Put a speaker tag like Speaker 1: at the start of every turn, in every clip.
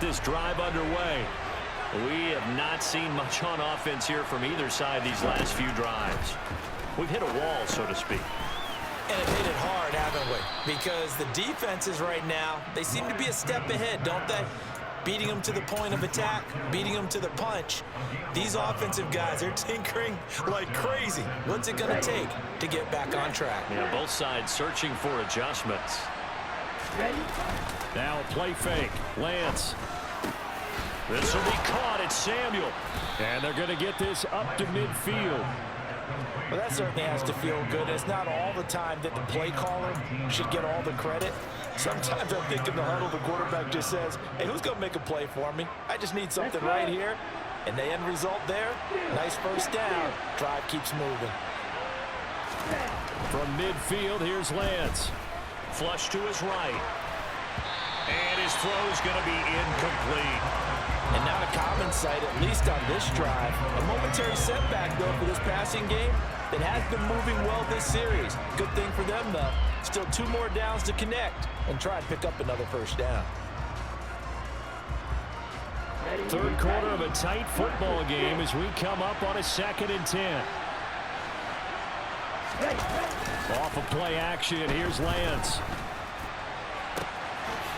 Speaker 1: get this drive underway. We have not seen much on offense here from either side these last few drives. We've hit a wall, so to speak.
Speaker 2: And it hit it hard, haven't we? Because the defenses right now, they seem to be a step ahead, don't they? Beating them to the point of attack, beating them to the punch. These offensive guys, they're tinkering like crazy. What's it going to take to get back on track?
Speaker 1: Yeah, both sides searching for adjustments. Now a play fake. Lance. This will be caught. It's Samuel. And they're going to get this up to midfield.
Speaker 2: Well, that certainly has to feel good. It's not all the time that the play caller should get all the credit. Sometimes I think in the huddle, the quarterback just says, hey, who's going to make a play for me? I just need something right here. And the end result there, nice first down. Drive keeps moving.
Speaker 1: From midfield, here's Lance. Flush to his right. And his throw's going to be incomplete.
Speaker 2: And not a common sight, at least on this drive. A momentary setback, though, for this passing game that has been moving well this series. Good thing for them, though. Still 2 more downs to connect and try and pick up another first down.
Speaker 1: Third quarter of a tight football game as we come up on a 2nd and 10. Off of play action, here's Lance.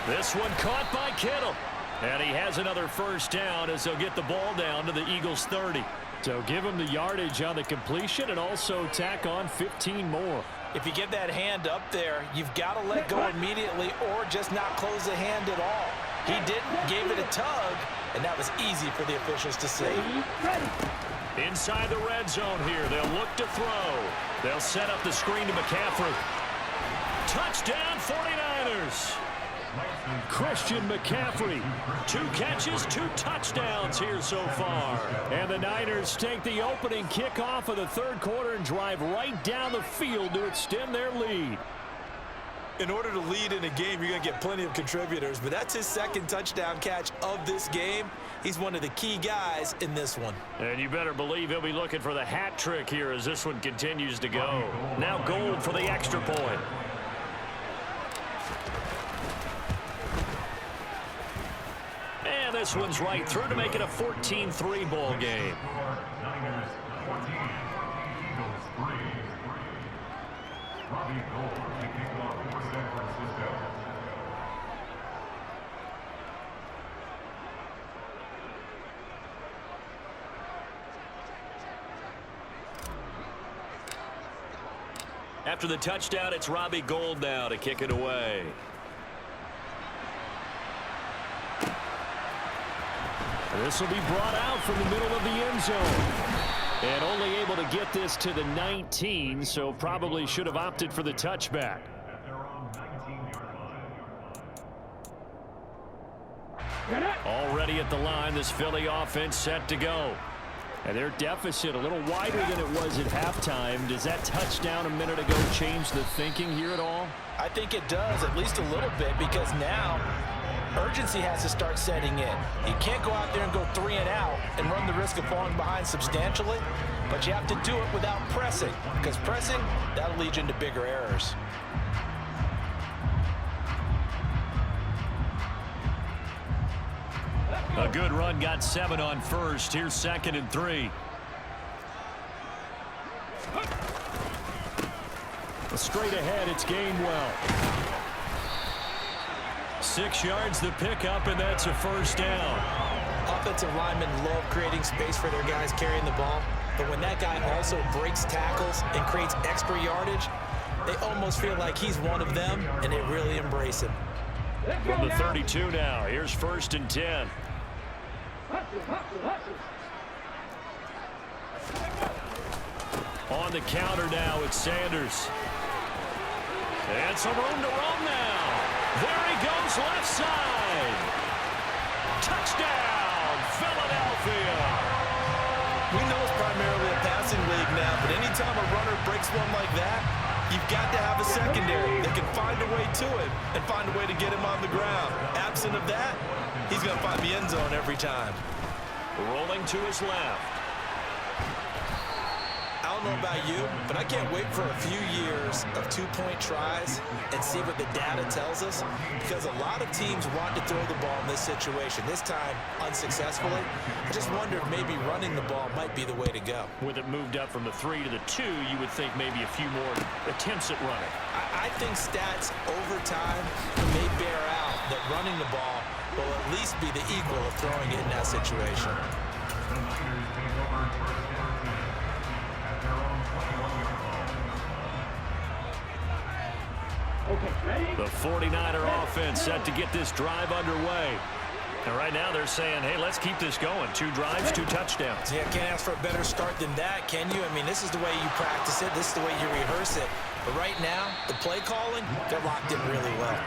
Speaker 1: This one caught by Kittle. And he has another first down as they'll get the ball down to the Eagles' 30. So give him the yardage on the completion and also tack on 15 more.
Speaker 2: If you get that hand up there, you've got to let go immediately or just not close the hand at all. He didn't, gave it a tug, and that was easy for the officials to see.
Speaker 1: Inside the red zone here, they'll look to throw. They'll set up the screen to McCaffrey. Touchdown 49ers. Christian McCaffrey, 2 catches, 2 touchdowns here so far. And the Niners take the opening kickoff of the third quarter and drive right down the field to extend their lead.
Speaker 2: In order to lead in a game, you're going to get plenty of contributors, but that's his 2nd touchdown catch of this game. He's one of the key guys in this one.
Speaker 1: And you better believe he'll be looking for the hat trick here as this one continues to go. Now Gold for the extra point. And this one's right through to make it a 14-3 ball game. After the touchdown, it's Robbie Gould now to kick it away. This will be brought out from the middle of the end zone. And only able to get this to the 19, so probably should have opted for the touchback. Already at the line, this Philly offense set to go. And their deficit a little wider than it was at halftime. Does that touchdown a minute ago change the thinking here at all?
Speaker 2: I think it does, at least a little bit, because now urgency has to start setting in. You can't go out there and go 3 and out and run the risk of falling behind substantially, but you have to do it without pressing, because pressing, that'll lead you into bigger errors.
Speaker 1: A good run, got 7 on first. Here's 2nd and 3. Straight ahead, it's Gainwell. 6 yards the pickup, and that's a first down.
Speaker 2: Offensive linemen love creating space for their guys carrying the ball, but when that guy also breaks tackles and creates extra yardage, they almost feel like he's one of them, and they really embrace him.
Speaker 1: From the 32 now, here's 1st and 10. On the counter now, it's Sanders. And some room to run now. There he goes, left side. Touchdown, Philadelphia.
Speaker 2: We know it's primarily a passing league now, but anytime a runner breaks one like that, you've got to have a secondary that can find a way to it and find a way to get him on the ground. Absent of that, he's going to find the end zone every time.
Speaker 1: Rolling to his left.
Speaker 2: Out don't know about you, but I can't wait for a few years of two-point tries and see what the data tells us, because a lot of teams want to throw the ball in this situation. This time, unsuccessfully. I just wonder if maybe running the ball might be the way to go.
Speaker 1: With it moved up from the 3 to the 2, you would think maybe a few more attempts at running.
Speaker 2: I think stats over time may bear out that running the ball will at least be the equal of throwing it in that situation.
Speaker 1: The 49er offense set to get this drive underway. And right now they're saying, hey, let's keep this going. 2 drives, 2 touchdowns.
Speaker 2: Yeah, can't ask for a better start than that, can you? I mean, this is the way you practice it. This is the way you rehearse it. But right now, the play calling, they're locked in really well.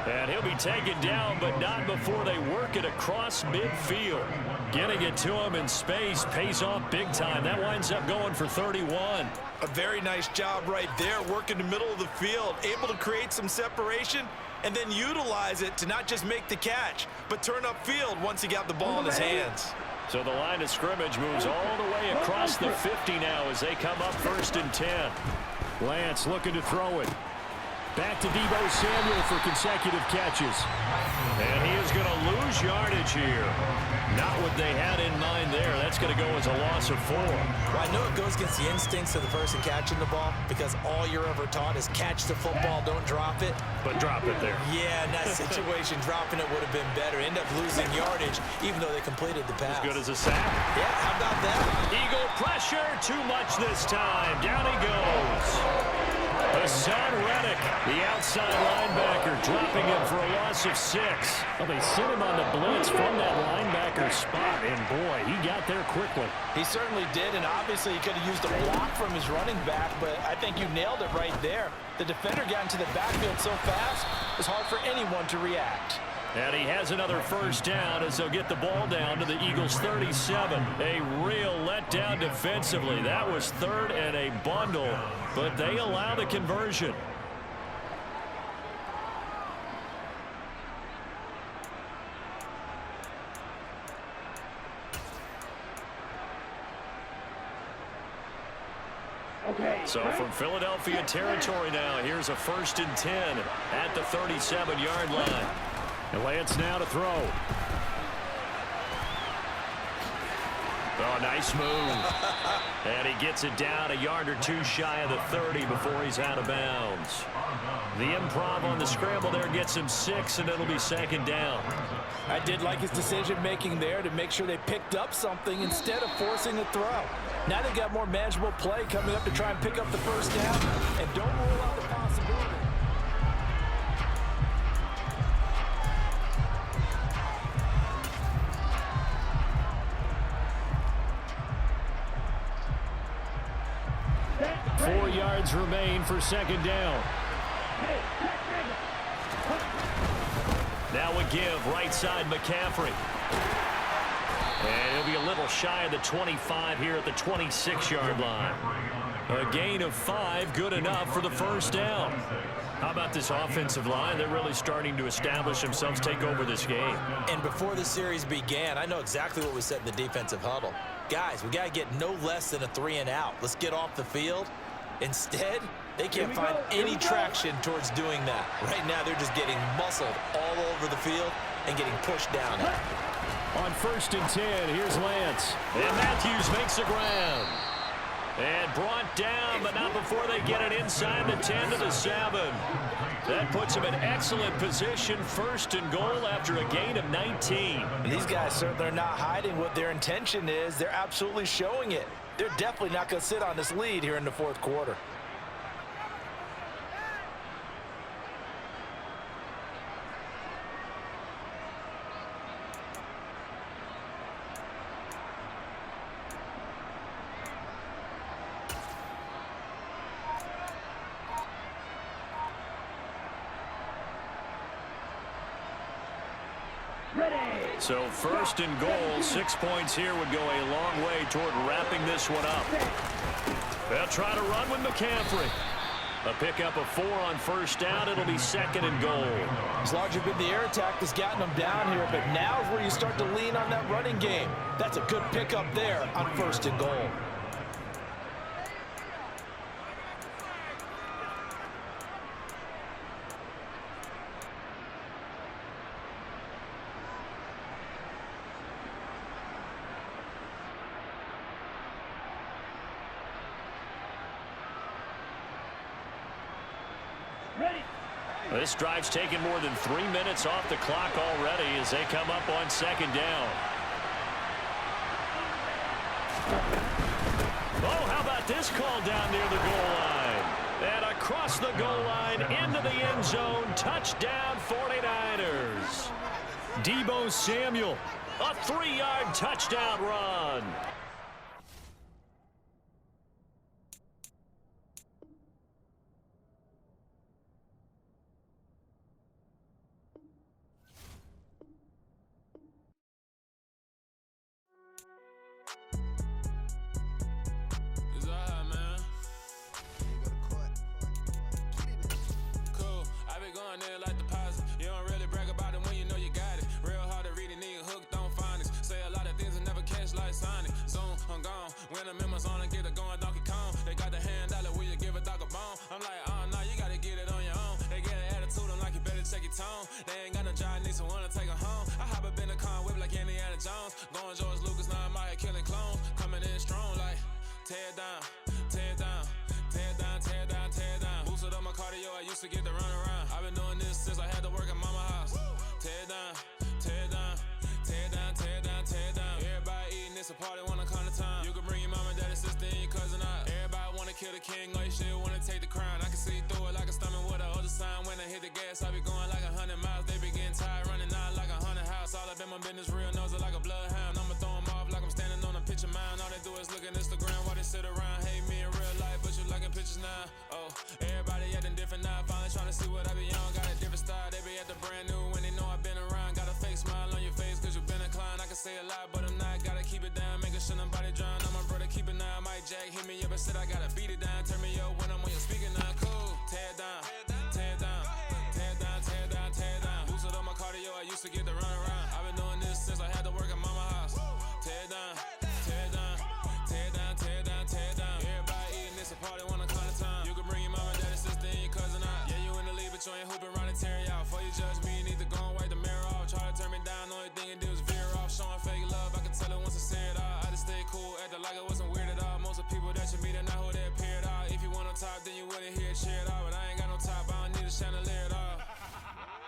Speaker 1: And he'll be taken down, but not before they work it across midfield. Getting it to him in space pays off big time. That winds up going for 31.
Speaker 2: A very nice job right there, working the middle of the field, able to create some separation, and then utilize it to not just make the catch, but turn upfield once he got the ball in his hands.
Speaker 1: So the line of scrimmage moves all the way across the 50 now as they come up 1st and 10. Lance looking to throw it. Back to Deebo Samuel for consecutive catches. And he is going to lose yardage here. Not what they had in mind there. That's going to go as a loss of 4.
Speaker 2: Well, I know it goes against the instincts of the person catching the ball, because all you're ever taught is catch the football, don't drop it.
Speaker 1: But drop it there.
Speaker 2: Yeah, in that situation, dropping it would have been better. End up losing yardage, even though they completed the pass.
Speaker 1: As good as a sack.
Speaker 2: Yeah, how about that?
Speaker 1: Eagle pressure, too much this time. Down he goes. Hassan Reddick, the outside linebacker, dropping him for a loss of 6. Well, they sent him on the blitz from that linebacker spot, and boy, he got there quickly.
Speaker 2: He certainly did, and obviously he could have used a block from his running back, but I think you nailed it right there. The defender got into the backfield so fast, it was hard for anyone to react.
Speaker 1: And he has another 1st down as they'll get the ball down to the Eagles' 37. A real letdown defensively. That was 3rd and a bundle, but they allow the conversion. So from Philadelphia territory now, here's a 1st and 10 at the 37-yard line. And Lance now to throw. Oh, nice move. And he gets it down a yard or 2 shy of the 30 before he's out of bounds. The improv on the scramble there gets him 6, and it'll be 2nd down.
Speaker 2: I did like his decision-making there to make sure they picked up something instead of forcing a throw. Now they got more manageable play coming up to try and pick up the 1st down, and don't rule out the possibility. Remain for 2nd down. Now a give, right side McCaffrey. And he'll be a little shy of the 25 here at the 26-yard line. A gain of 5, good enough for the 1st down. How about this offensive line? They're really starting to establish themselves, take over this game. And before the series began, I know exactly what we said in the defensive huddle. Guys, we got to get no less than a 3 and out. Let's get off the field. Instead, they can't find any traction towards doing that. Right now, they're just getting muscled all over the field and getting pushed down. On 1st and 10, here's Lance. And Matthews makes the ground. And brought down, but not before they get it inside the 10 to the 7. That puts them in excellent position, 1st and goal after a gain of 19. These guys certainly are not hiding what their intention is. They're absolutely showing it. They're definitely not going to sit on this lead here in the 4th quarter. So 1st and goal, 6 points here would go a long way toward wrapping this one up. They'll try to run with McCaffrey. A pickup of 4 on 1st down. It'll be 2nd and goal. It's largely been the air attack that's gotten them down here, but now is where you start to lean on that running game. That's a good pickup there on 1st and goal.
Speaker 1: This drive's taken more than 3 minutes off the clock already as they come up on second down. Oh, how about this call down near the goal line? And across the goal line into the end zone. Touchdown 49ers. Deebo Samuel, a 3-yard touchdown run.
Speaker 3: When I'm in my zone and get it going Donkey Kong. They got the hand dollar, will you give a dog a bone? I'm like, oh no, you gotta get it on your own. They get an attitude, I'm like, you better check your tone. They ain't got no job, need someone to take her home. I hop up in the car, whip like Indiana Jones. Going George Lucas, now I'm out here killing clones. Coming in strong like, tear down, tear down, tear down, tear down, tear down. Boosted up my cardio, I used to get to run around. I've been doing this since I had to work at mama house. Tear down, tear down, tear down, tear down, tear down. Everybody eating, it's a party, wanna come to time. You can bring your mama, daddy, sister, and your cousin out. Everybody wanna kill the king, or you still wanna take the crown. I can see through it like a stomach with a other sign. When I hit the gas, I be going like 100 miles. They be getting tired, running out like 100 house. All up in my business, real nose like a bloodhound. I'ma throw them off like I'm standing on a picture mound. All they do is look at Instagram while they sit around. Hate me in real life, but you liking pictures now. Oh, everybody acting different now. Finally trying to see what I be on. Got a different style, they be at the brand new when they know I've been around. Got a fake smile on your face cause you been inclined. I can say a lot, but I'm not. Gotta keep it down, making sure nobody drown. I'm my brother, keep it now. Mike Jack hit me up and said I gotta beat it down. Turn me up when I'm on your speaker now. Cool, tear down, tear down, tear down, tear down, tear down. Boosted up my cardio, I used to get to run around. I've been doing this since I had to work at mama house. Tear down, tear down, tear down, tear down, tear down. Everybody eating, it's a party, wanna come to time. You can bring your mama, daddy, sister, and your cousin out. Yeah, you in the league, but you ain't hooping around and tear out. Before you judge me, you need to go and wipe the mirror off. Try to turn me down, only thing you do is veer off. Showing fake love, I can tell it once I say it all. I just stay cool, acting like it wasn't weird at all. Most of the people that you meet are not who they appear at all. If you want on top, then you wouldn't hear it cheer at all. But I ain't got no top, I don't need a chandelier at all.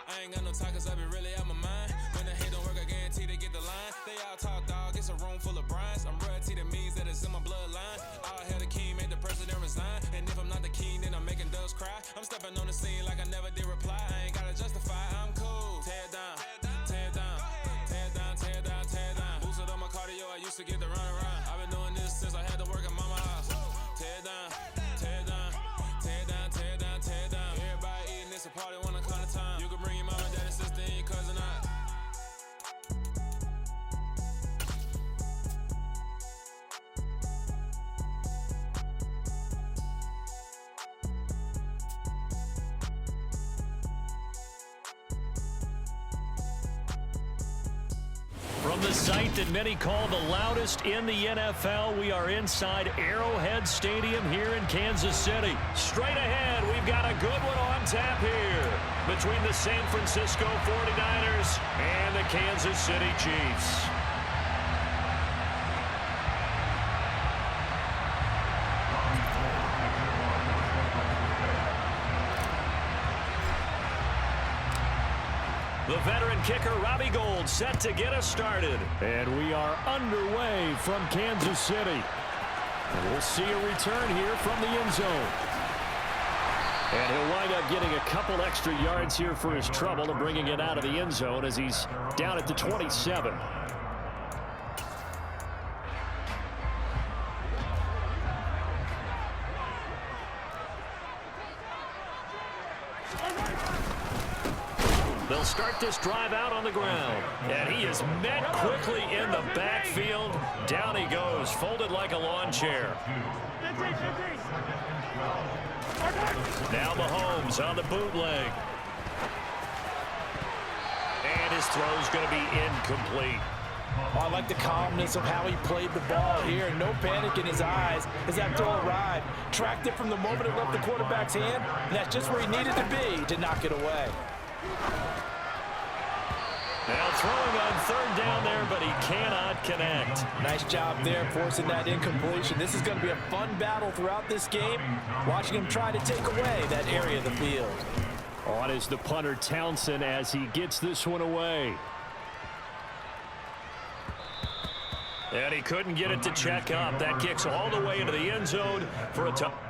Speaker 3: I ain't got no talk cause I be really out my mind. When the hate don't work, I guarantee they get the line. They all talk dog, it's a room full of brinds. I'm royalty, that means that it's in my bloodline. All hell the king, made the president resign. And if I'm not the king, then I'm making doves cry. I'm stepping on the scene like I never did reply. I ain't gotta justify, I'm cool. Tear down, tear down, tear down, tear down, tear down. Boosted up my cardio, I used to get to run around. I've been doing this since I had to work at mama house. Tear down, tear down, tear down, tear down, tear down. Everybody eating, it's a party, wanna come to time. You can bring your mama, daddy, sister, and your cousin out.
Speaker 1: From the site that many call the loudest in the NFL, we are inside Arrowhead Stadium here in Kansas City. Straight ahead, we've got a good one on tap here between the San Francisco 49ers and the Kansas City Chiefs. The veteran kicker, Robbie Gould, set to get us started. And we are underway from Kansas City. And we'll see a return here from the end zone. And he'll wind up getting a couple extra yards here for his trouble and bringing it out of the end zone as he's down at the 27. They'll start this drive out on the ground. And he is met quickly in the backfield. Down he goes, folded like a lawn chair. Now Mahomes on the bootleg. And his throw's going to be incomplete.
Speaker 2: Oh, I like the calmness of how he played the ball here. No panic in his eyes as that throw arrived. Tracked it from the moment it left the quarterback's hand. And that's just where he needed to be to knock it away.
Speaker 1: Now throwing on third down there, but he cannot connect.
Speaker 2: Nice job there forcing that incompletion. This is going to be a fun battle throughout this game. Watching him try to take away that area of the field.
Speaker 1: On is the punter Townsend as he gets this one away. And he couldn't get it to check up. That kicks all the way into the end zone for a touchdown.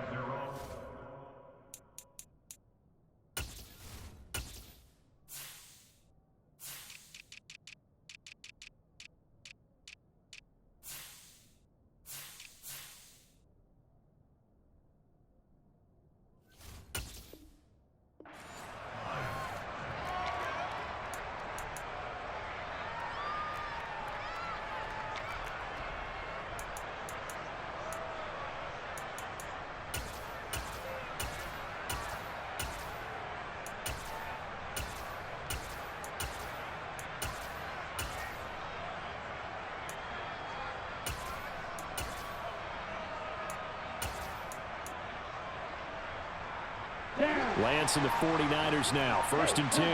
Speaker 1: Lance and the 49ers now. 1st and 10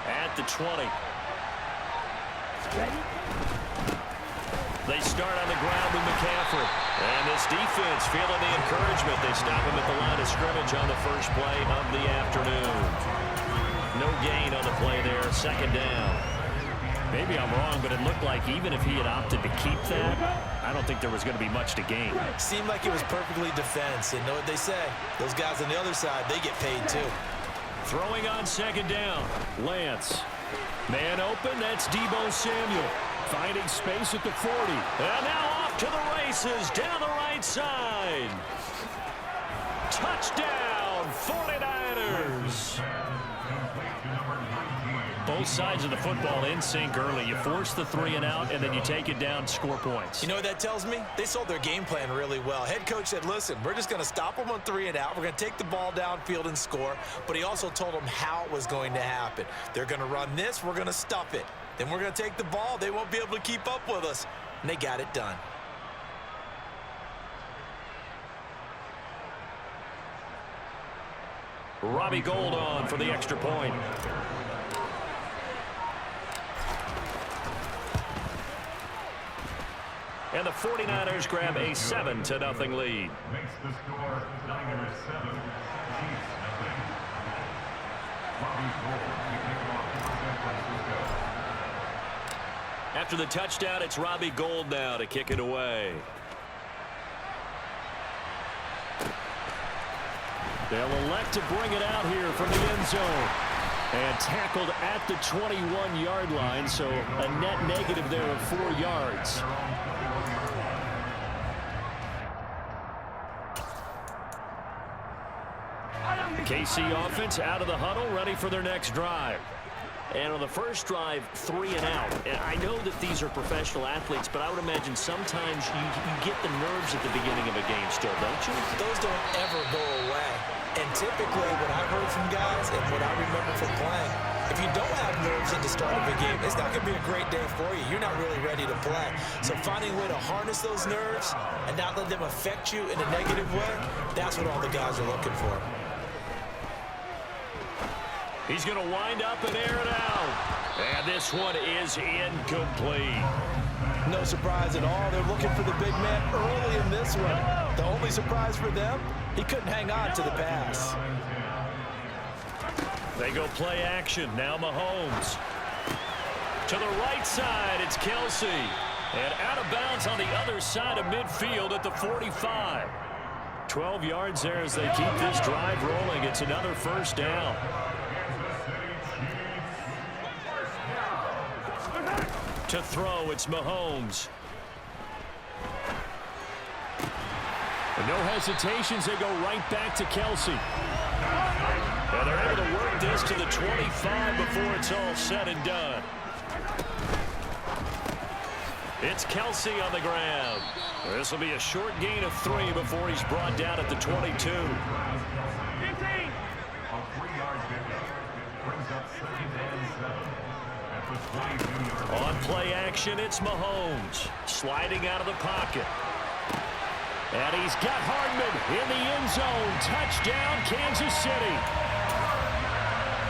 Speaker 1: at the 20. They start on the ground with McCaffrey. And this defense feeling the encouragement. They stop him at the line of scrimmage on the first play of the afternoon. No gain on the play there. 2nd down. Maybe I'm wrong, but it looked like even if he had opted to keep that, I don't think there was going to be much to gain.
Speaker 2: Seemed like it was perfectly defense. And know what they say? Those guys on the other side, they get paid too.
Speaker 1: Throwing on 2nd down. Lance. Man open. That's Deebo Samuel. Finding space at the 40. And now off to the races down the right side. Touchdown, 49ers. Both sides of the football in sync early. You force the 3 and out, and then you take it down, score points.
Speaker 2: You know what that tells me? They sold their game plan really well. Head coach said, listen, we're just going to stop them on 3 and out. We're going to take the ball downfield and score. But he also told them how it was going to happen. They're going to run this. We're going to stuff it. Then we're going to take the ball. They won't be able to keep up with us. And they got it done.
Speaker 1: Robbie Gould on for the extra point. And the 49ers grab a 7-0 lead.
Speaker 4: Makes the score Niners 7, Chiefs nothing. Robbie Gould kicking off for San Francisco.
Speaker 1: After the touchdown, it's Robbie Gould now to kick it away. They'll elect to bring it out here from the end zone. And tackled at the 21-yard line, so a net negative there of 4 yards. KC offense out of the huddle, ready for their next drive. And on the first drive, 3 and out. And I know that these are professional athletes, but I would imagine sometimes you get the nerves at the beginning of a game still, don't you?
Speaker 2: Those don't ever go away. And typically what I've heard from guys and what I remember from playing, if you don't have nerves at the start of a game, it's not going to be a great day for you. You're not really ready to play. So finding a way to harness those nerves and not let them affect you in a negative way, that's what all the guys are looking for.
Speaker 1: He's going to wind up and air it out. And this one is incomplete.
Speaker 2: No surprise at all. They're looking for the big man early in this one. The only surprise for them, he couldn't hang on to the pass.
Speaker 1: They go play action. Now Mahomes. To the right side, it's Kelsey. And out of bounds on the other side of midfield at the 45. 12 yards there as they keep this drive rolling. It's another first down. To throw, it's Mahomes. And no hesitations, they go right back to Kelsey. And they're able to work this to the 25 before it's all said and done. It's Kelsey on the ground. This will be a short gain of 3 before he's brought down at the 22.
Speaker 4: 15. A 3-yard pickup brings up 2nd and 7.
Speaker 1: On play action, it's Mahomes sliding out of the pocket. And he's got Hardman in the end zone. Touchdown, Kansas City.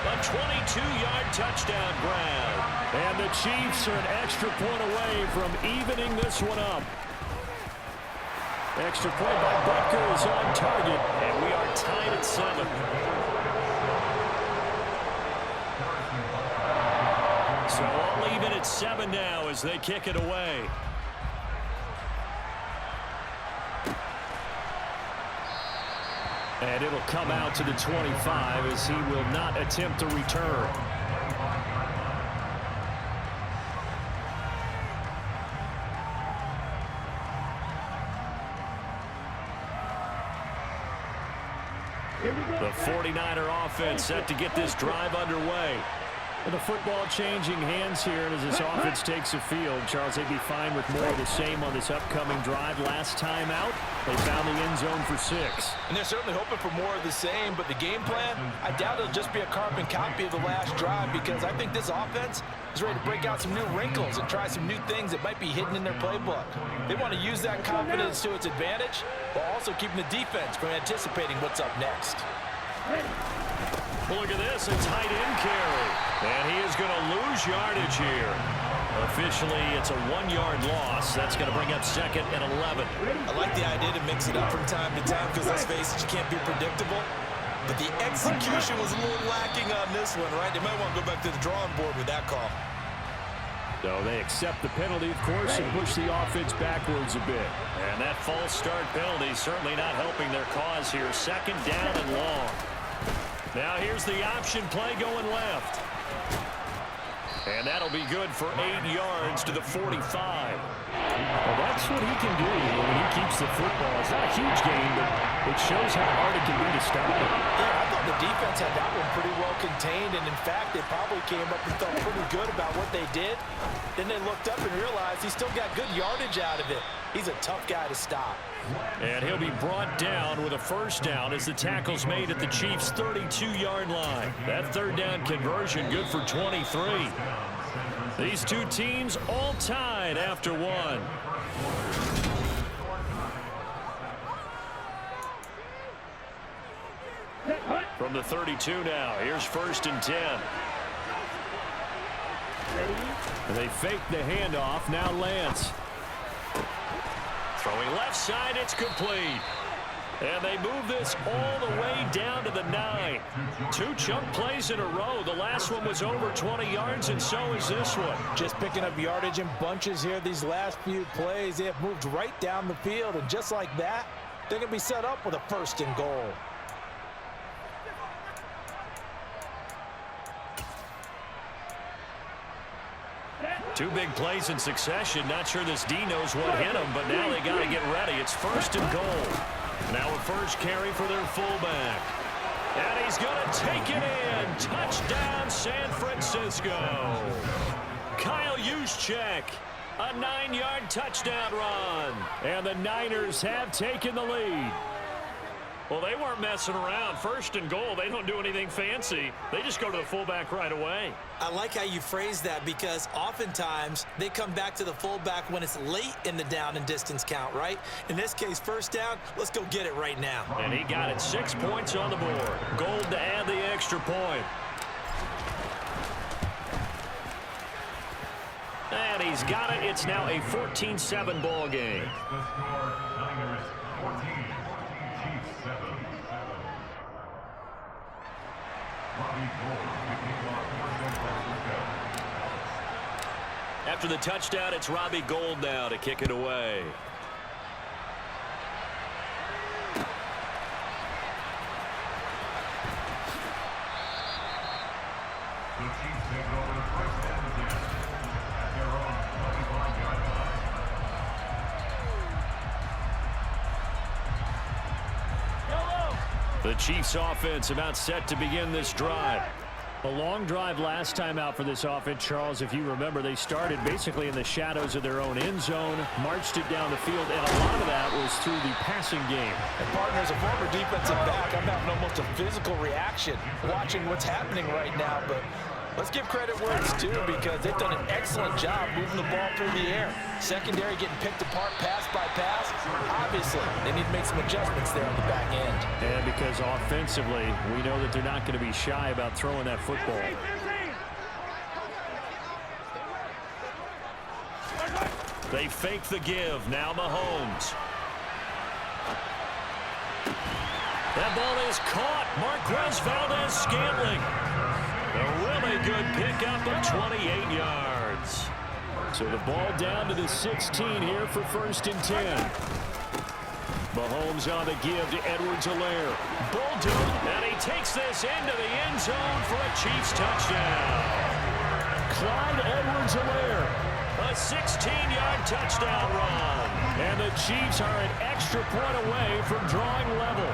Speaker 1: A 22-yard touchdown grab. And the Chiefs are an extra point away from evening this one up. Extra point by Butker is on target, and we are tied at 7. it's 7 now as they kick it away. And it'll come out to the 25 as he will not attempt to return. The 49er offense set to get this drive underway. And the football changing hands here, and as this offense takes the field, Charles, they'd be fine with more of the same on this upcoming drive. Last time out, they found the end zone for 6.
Speaker 2: And they're certainly hoping for more of the same, but the game plan, I doubt it'll just be a carbon copy of the last drive, because I think this offense is ready to break out some new wrinkles and try some new things that might be hidden in their playbook. They want to use that confidence to its advantage, while also keeping the defense from anticipating what's up next.
Speaker 1: Well, look at this, a tight end carry. And he is going to lose yardage here. Officially, it's a 1-yard loss. That's going to bring up 2nd and 11.
Speaker 5: I like the idea to mix it up from time to time because, let's face it, you can't be predictable. But the execution was a little lacking on this one, right? They might want to go back to the drawing board with that call.
Speaker 1: So they accept the penalty, of course, and push the offense backwards a bit. And that false start penalty is certainly not helping their cause here. 2nd down and long. Now here's the option play going left. And that'll be good for 8 yards to the 45.
Speaker 6: Well, that's what he can do when he keeps the football. It's not a huge game, but it shows how hard it can be to stop it.
Speaker 2: Yeah, I thought the defense had that one pretty well contained, and in fact, they probably came up and felt pretty good about what they did. Then they looked up and realized he still got good yardage out of it. He's a tough guy to stop.
Speaker 1: And he'll be brought down with a 1st down as the tackle's made at the Chiefs' 32-yard line. That 3rd down conversion good for 23. These two teams all tied after 1. From the 32 now, here's 1st and 10. They fake the handoff, now Lance. Throwing left side, it's complete. And they move this all the way down to the 9. 2 chunk plays in a row. The last one was over 20 yards, and so is this one.
Speaker 2: Just picking up yardage in bunches here these last few plays. They have moved right down the field, and just like that, they're going to be set up with a 1st and goal.
Speaker 1: Two big plays in succession. Not sure this D knows what hit him, but now they got to get ready. It's 1st and goal. Now a first carry for their fullback. And he's going to take it in. Touchdown, San Francisco. Kyle Juszczyk, a 9-yard touchdown run. And the Niners have taken the lead. Well, they weren't messing around. 1st and goal, they don't do anything fancy. They just go to the fullback right away.
Speaker 5: I like how you phrase that because oftentimes they come back to the fullback when it's late in the down and distance count, right? In this case, 1st down, let's go get it right now.
Speaker 1: And he got it. 6 points on the board. Gold to add the extra point. And he's got it. It's now a 14-7 ball game.
Speaker 4: The score, Niners 14, Chiefs 7. Robbie Gould to kick off for San Francisco.
Speaker 1: After the touchdown, it's Robbie Gould now to kick it away.
Speaker 4: The Chiefs take over 1st and 10 at their own 25-yard line.
Speaker 1: The Chiefs offense about set to begin this drive.
Speaker 6: A long drive last time out for this offense, Charles. If you remember, they started basically in the shadows of their own end zone, marched it down the field, and a lot of that was through the passing game.
Speaker 2: And partner, as a former defensive back, I'm having almost a physical reaction watching what's happening right now. But let's give credit where it's due because they've done an excellent job moving the ball through the air. Secondary getting picked apart pass by pass. Obviously, they need to make some adjustments there on the back end.
Speaker 6: And because offensively, we know that they're not going to be shy about throwing that football.
Speaker 1: They fake the give. Now Mahomes. That ball is caught. Marquez Valdez-Scantling. A really good pickup of 28 yards.
Speaker 6: is. So the ball down to the 16 here for 1st and 10. Mahomes on the give to Edwards-Helaire. Bulldog, and he takes this into the end zone for a Chiefs touchdown. Clyde Edwards-Helaire, a 16-yard touchdown run. And the Chiefs are an extra point away from drawing level.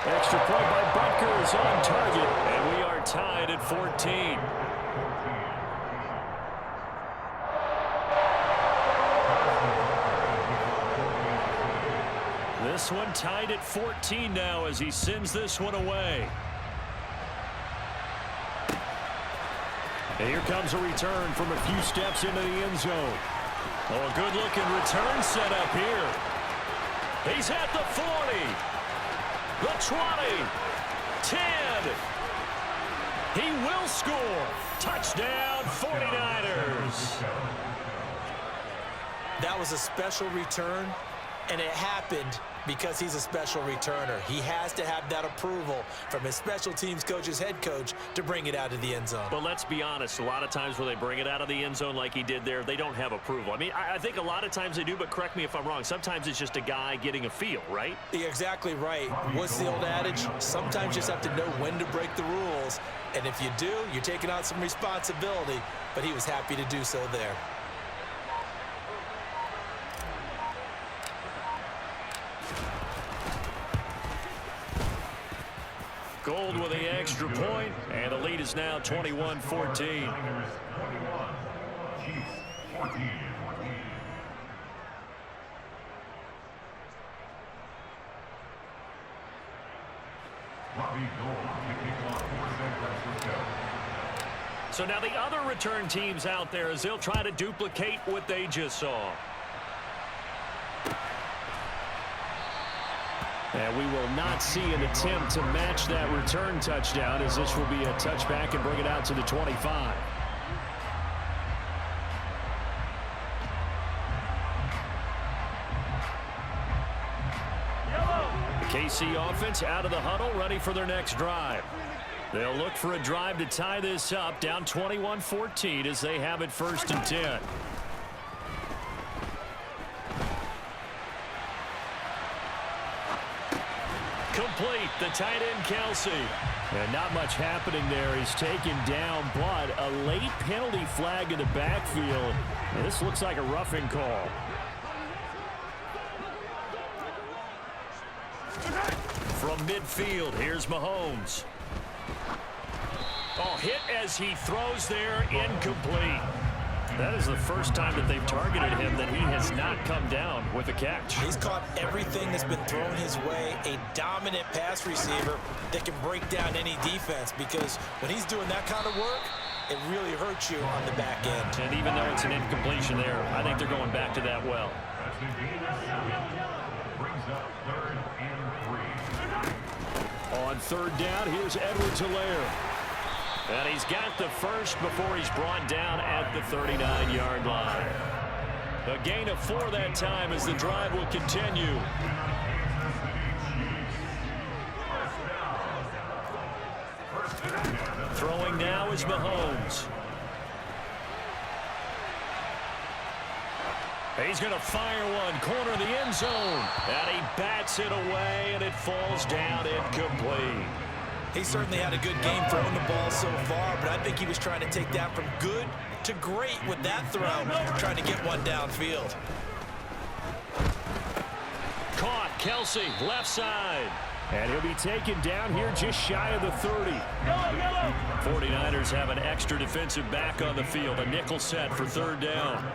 Speaker 6: Extra point by Butker is on target, and we are tied at 14. This one tied at 14 now as he sends this one away. And here comes a return from a few steps into the end zone. Oh, a good-looking return set up here. He's at the 40. The 20, 10. He will score. Touchdown, 49ers.
Speaker 5: That was a special return, and it happened because he's a special returner. He has to have that approval from his special teams coach's head coach to bring it out of the end zone.
Speaker 6: But let's be honest, a lot of times when they bring it out of the end zone like he did there, they don't have approval. I mean, I think a lot of times they do, but correct me if I'm wrong. Sometimes it's just a guy getting a feel, right?
Speaker 5: You're exactly right. What's the old adage? Sometimes you just have to know when to break the rules. And if you do, you're taking on some responsibility. But he was happy to do so there.
Speaker 6: Gold with the extra point, and the lead is now 21-14.
Speaker 4: 21, Chiefs 14. Robbie Gould kicking off for San Francisco.
Speaker 6: So now the other return teams out there as they'll try to duplicate what they just saw. And we will not see an attempt to match that return touchdown, as this will be a touchback and bring it out to the 25. The KC offense out of the huddle, ready for their next drive. They'll look for a drive to tie this up, down 21-14 as they have it 1st and 10. Complete, the tight end Kelsey. And not much happening there. He's taken down, but a late penalty flag in the backfield. And this looks like a roughing call. From midfield, here's Mahomes. Oh, hit as he throws there, incomplete. That is the first time that they've targeted him that he has not come down with a catch.
Speaker 5: He's caught everything that's been thrown his way, a dominant pass receiver that can break down any defense, because when he's doing that kind of work, it really hurts you on the back end.
Speaker 6: And even though it's an incompletion there, I think they're going back to that well.
Speaker 4: Brings up 3rd and 3.
Speaker 6: On 3rd down, here's Edwards-Helaire. And he's got the first before he's brought down at the 39-yard line. A gain of 4 that time as the drive will continue. Throwing now is Mahomes. He's going to fire one, corner of the end zone. And he bats it away, and it falls down incomplete.
Speaker 5: He certainly had a good game throwing the ball so far, but I think he was trying to take that from good to great with that throw, trying to get one downfield.
Speaker 6: Caught, Kelsey, left side. And he'll be taken down here just shy of the 30. 49ers have an extra defensive back on the field, a nickel set for 3rd down.